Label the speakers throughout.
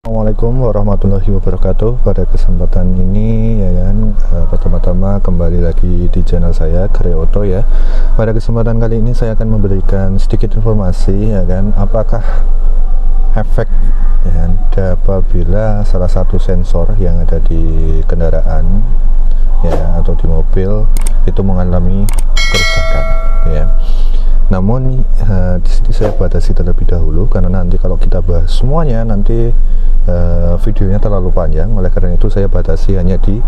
Speaker 1: Assalamualaikum warahmatullahi wabarakatuh. Pada kesempatan ini ya kan, pertama-tama kembali lagi di channel saya Gray Auto ya. Pada kesempatan kali ini saya akan memberikan sedikit informasi ya kan, apakah efek ya, apabila salah satu sensor yang ada di kendaraan ya atau di mobil itu mengalami kerusakan ya. Namun di sini saya batasi terlebih dahulu karena nanti kalau kita bahas semuanya nanti videonya terlalu panjang. Oleh karena itu saya batasi hanya di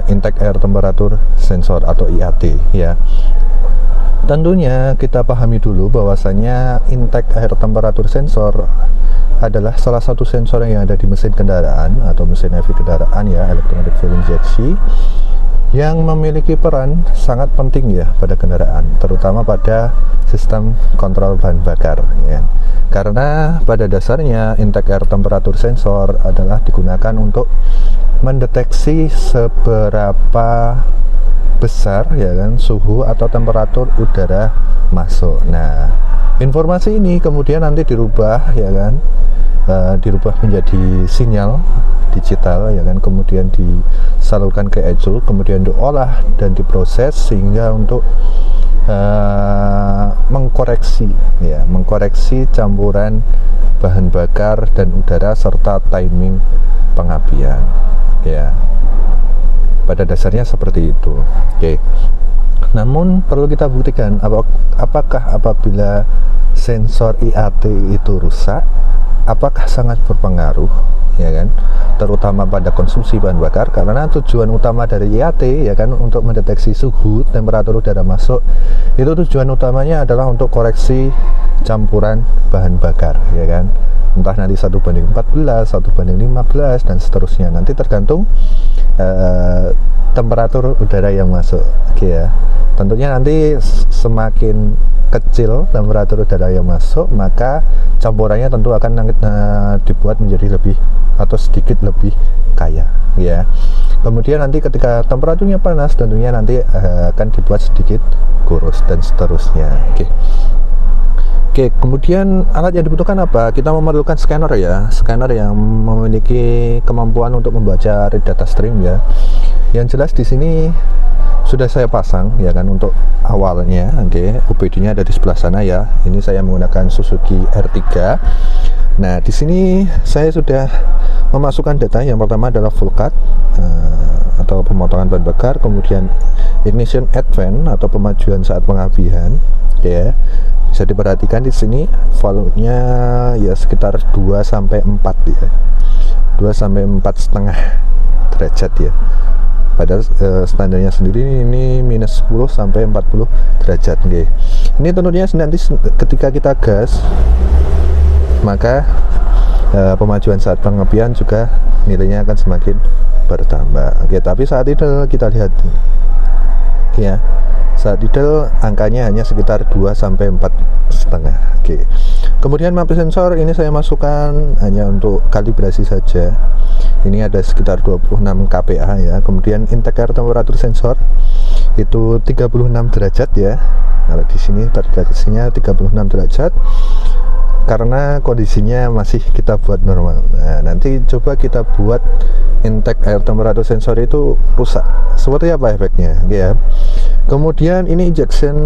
Speaker 1: intake air temperature sensor atau IAT ya. Tentunya kita pahami dulu bahwasanya intake air temperature sensor adalah salah satu sensor yang ada di mesin kendaraan atau mesin EV kendaraan ya, electronic fuel injection, yang memiliki peran sangat penting ya pada kendaraan, terutama pada sistem kontrol bahan bakar ya. Karena pada dasarnya intake air temperature sensor adalah digunakan untuk mendeteksi seberapa besar ya kan suhu atau temperatur udara masuk. Nah, informasi ini kemudian nanti dirubah ya kan, dirubah menjadi sinyal digital ya kan, kemudian disalurkan ke ECU, kemudian diolah dan diproses sehingga untuk mengkoreksi campuran bahan bakar dan udara serta timing pengapian ya. Pada dasarnya seperti itu. Oke. Namun perlu kita buktikan apakah apabila sensor IAT itu rusak, apakah sangat berpengaruh ya kan, terutama pada konsumsi bahan bakar, karena tujuan utama dari IAT ya kan untuk mendeteksi suhu temperatur udara masuk, itu tujuan utamanya adalah untuk koreksi campuran bahan bakar ya kan, entah nanti 1:14, 1:15 dan seterusnya, nanti tergantung temperatur udara yang masuk. Oke ya, tentunya nanti semakin kecil temperatur udara yang masuk, maka campurannya tentu akan dibuat menjadi lebih atau sedikit lebih kaya ya. Kemudian nanti ketika temperaturnya panas, tentunya nanti akan dibuat sedikit kurus dan seterusnya. Oke, kemudian alat yang dibutuhkan apa? Kita memerlukan scanner ya, scanner yang memiliki kemampuan untuk membaca read data stream ya. Yang jelas di sini sudah saya pasang ya kan untuk awalnya. Oke, OBD-nya ada di sebelah sana ya. Ini saya menggunakan Suzuki R3. Nah, di sini saya sudah memasukkan data. Yang pertama adalah full cut atau pemotongan bahan bakar, kemudian ignition advance atau pemajuan saat pengapian ya. Bisa diperhatikan di sini volume-nya ya sekitar 2 sampai 4 ya. 2 sampai 4,5 derajat ya. Pada standarnya sendiri ini minus 10 sampai 40 derajat nggih. Ini tentunya nanti ketika kita gas, maka pemajuan saat pengapian juga nilainya akan semakin bertambah. Oke, tapi saat idle kita lihat ya. Saat idle angkanya hanya sekitar 2 sampai 4,5. Oke. Kemudian mapping sensor ini saya masukkan hanya untuk kalibrasi saja. Ini ada sekitar 26 kPa ya. Kemudian intake air temperature sensor itu 36 derajat ya. Nah, di sini terdeteksinya 36 derajat karena kondisinya masih kita buat normal. Nah, nanti coba kita buat intake air temperature sensor itu rusak. Seperti apa efeknya ya. Kemudian ini injection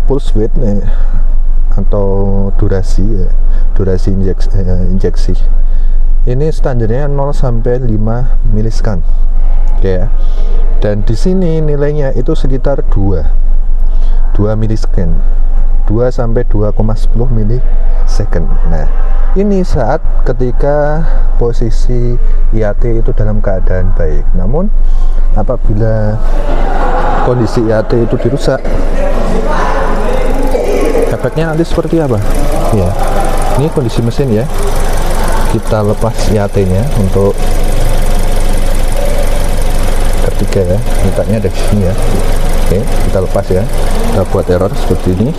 Speaker 1: pulse width atau durasi ya, durasi injeksi. Ini standarnya 0 sampai 5 milisecond. Oke ya. Dan di sini nilainya itu sekitar 2 milisecond. 2 sampai 2,10 milisecond. Nah, ini saat ketika posisi IAT itu dalam keadaan baik. Namun apabila kondisi IAT itu dirusak, efeknya nanti seperti apa ya. Ini kondisi mesin ya. Kita lepas IAT-nya untuk ketiga ya, letaknya ada di sini ya. Oke, kita lepas ya. Kita buat error seperti ini.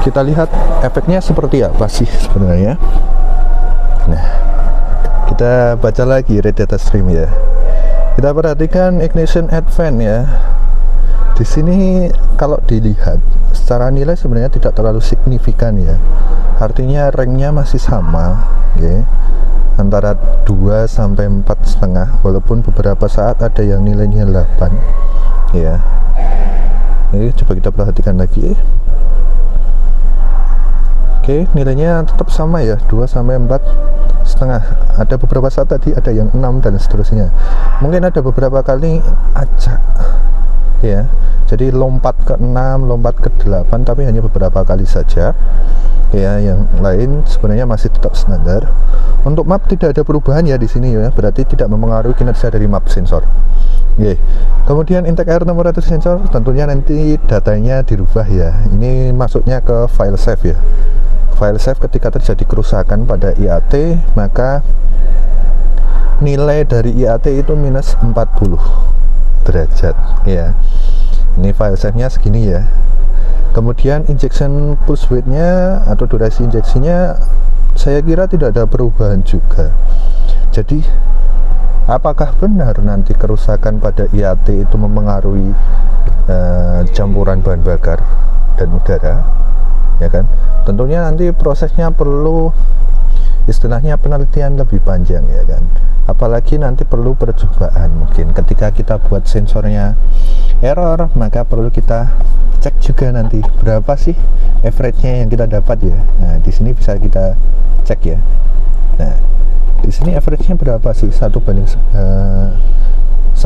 Speaker 1: Kita lihat efeknya seperti apa sih sebenarnya. Nah, kita baca lagi read data stream ya. Kita perhatikan ignition advance ya. Di sini kalau dilihat secara nilai sebenarnya tidak terlalu signifikan ya. artinya ranknya masih sama, okay, antara 2 sampai 4,5, walaupun beberapa saat ada yang nilainya 8 ya. Ini coba kita perhatikan lagi. Oke, nilainya tetap sama ya, 2 sampai 4,5. Ada beberapa saat tadi ada yang 6 dan seterusnya. Mungkin ada beberapa kali acak ya, jadi lompat ke 6, lompat ke 8, tapi hanya beberapa kali saja ya. Yang lain sebenarnya masih tetap standar. Untuk map tidak ada perubahan ya di sini ya, berarti tidak mempengaruhi kinerja dari map sensor. Oke. Kemudian intake air temperature sensor tentunya nanti datanya dirubah ya. Ini masuknya ke file save ya. File save ketika terjadi kerusakan pada IAT, maka nilai dari IAT itu minus 40 derajat ya. Ini file save nya segini ya. Kemudian injection pulse width nya atau durasi injeksinya saya kira tidak ada perubahan juga. Jadi apakah benar nanti kerusakan pada IAT itu mempengaruhi campuran bahan bakar dan udara ya kan? Tentunya nanti prosesnya perlu istilahnya penelitian lebih panjang ya kan, apalagi nanti perlu percobaan. Mungkin ketika kita buat sensornya error, maka perlu kita cek juga nanti berapa sih average-nya yang kita dapat ya. Nah di sini bisa kita cek ya. Nah di sini average-nya berapa sih, 1 banding 1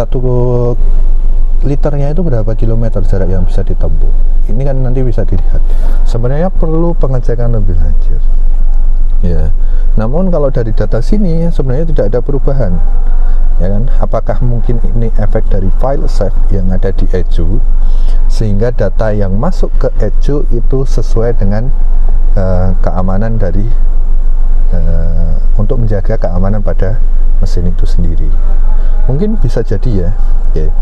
Speaker 1: liternya itu berapa kilometer jarak yang bisa ditempuh. Ini kan nanti bisa dilihat. Sebenarnya perlu pengecekan lebih lanjut ya. Namun kalau dari data sini sebenarnya tidak ada perubahan ya kan. Apakah mungkin ini efek dari file save yang ada di Eju, sehingga data yang masuk ke Eju itu sesuai dengan keamanan dari untuk menjaga keamanan pada mesin itu sendiri. Mungkin bisa jadi ya. Oke.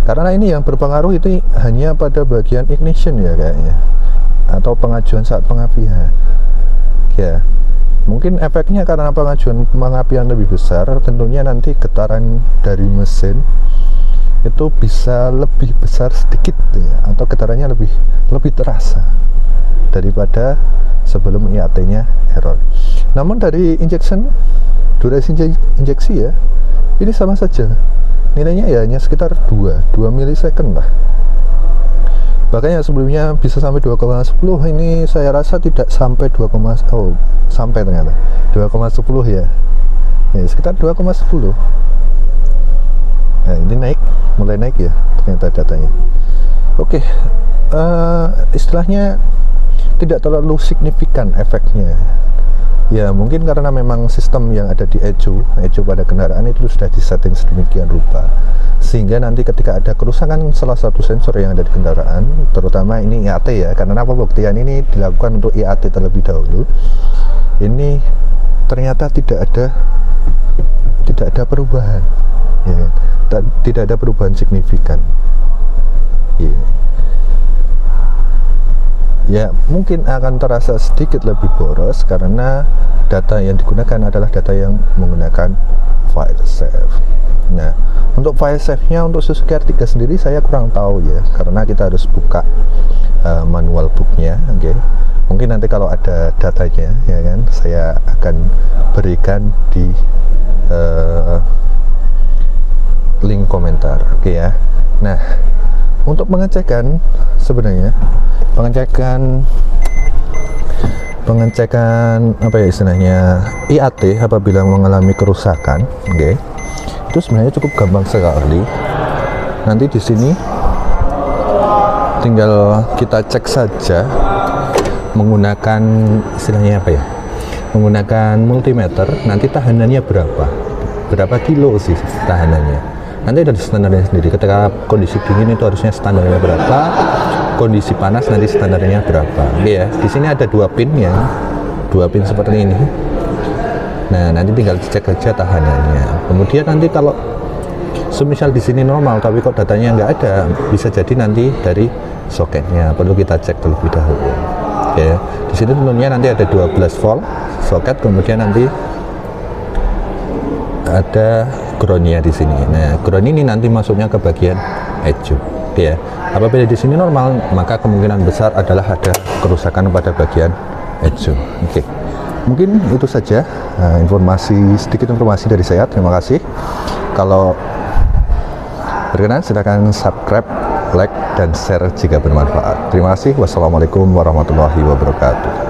Speaker 1: Karena ini yang berpengaruh itu hanya pada bagian ignition ya kayaknya, atau pengajuan saat pengapian ya. Mungkin efeknya karena pengajuan pengapian lebih besar, tentunya nanti getaran dari mesin itu bisa lebih besar sedikit ya, atau getarannya lebih terasa daripada sebelum IAT-nya error. Namun dari injection, durasi injeksi ya, ini sama saja. Nilainya ya hanya sekitar 2 milisecond lah. Bahkan yang sebelumnya bisa sampai 2,10, ini saya rasa tidak sampai 2,10. Sampai ternyata 2,10 ya. Ya sekitar 2,10. Nah ini mulai naik ya ternyata datanya. Oke, istilahnya tidak terlalu signifikan efeknya ya. Mungkin karena memang sistem yang ada di Eju pada kendaraan itu sudah disetting sedemikian rupa, sehingga nanti ketika ada kerusakan salah satu sensor yang ada di kendaraan, terutama ini IAT ya, karena pembuktian ini dilakukan untuk IAT terlebih dahulu, ini ternyata tidak ada perubahan ya, tidak ada perubahan signifikan ya. Ya mungkin akan terasa sedikit lebih boros karena data yang digunakan adalah data yang menggunakan file save. Nah untuk file save-nya untuk Suzuki R3 sendiri saya kurang tahu ya, karena kita harus buka manual book-nya. Oke. Mungkin nanti kalau ada datanya ya kan, saya akan berikan di link komentar. Oke ya. Nah untuk pengecekan, sebenarnya pengecekan apa ya istilahnya IAT apabila mengalami kerusakan, oke, itu sebenarnya cukup gampang sekali. Nanti di sini tinggal kita cek saja menggunakan istilahnya apa ya, menggunakan multimeter. Nanti tahanannya berapa kilo sih tahanannya. Nanti ada standarnya sendiri. Ketika kondisi dingin itu harusnya standarnya berapa, kondisi panas nanti standarnya berapa. Oke ya. Di sini ada 2 pin ya, 2 pin seperti ini. Nah nanti tinggal dicek aja tahanannya. Kemudian nanti kalau semisal di sini normal tapi kok datanya nggak ada, bisa jadi nanti dari soketnya perlu kita cek terlebih dahulu. Oke ya. Di sini tentunya nanti ada 12 volt soket, kemudian nanti ada groundnya di sini. Nah, ground ini nanti masuknya ke bagian Eju. Ya, apabila di sini normal, maka kemungkinan besar adalah ada kerusakan pada bagian Ejo. Oke. Mungkin itu saja sedikit informasi dari saya. Terima kasih. Kalau berkenan silakan subscribe, like, dan share jika bermanfaat. Terima kasih. Wassalamualaikum warahmatullahi wabarakatuh.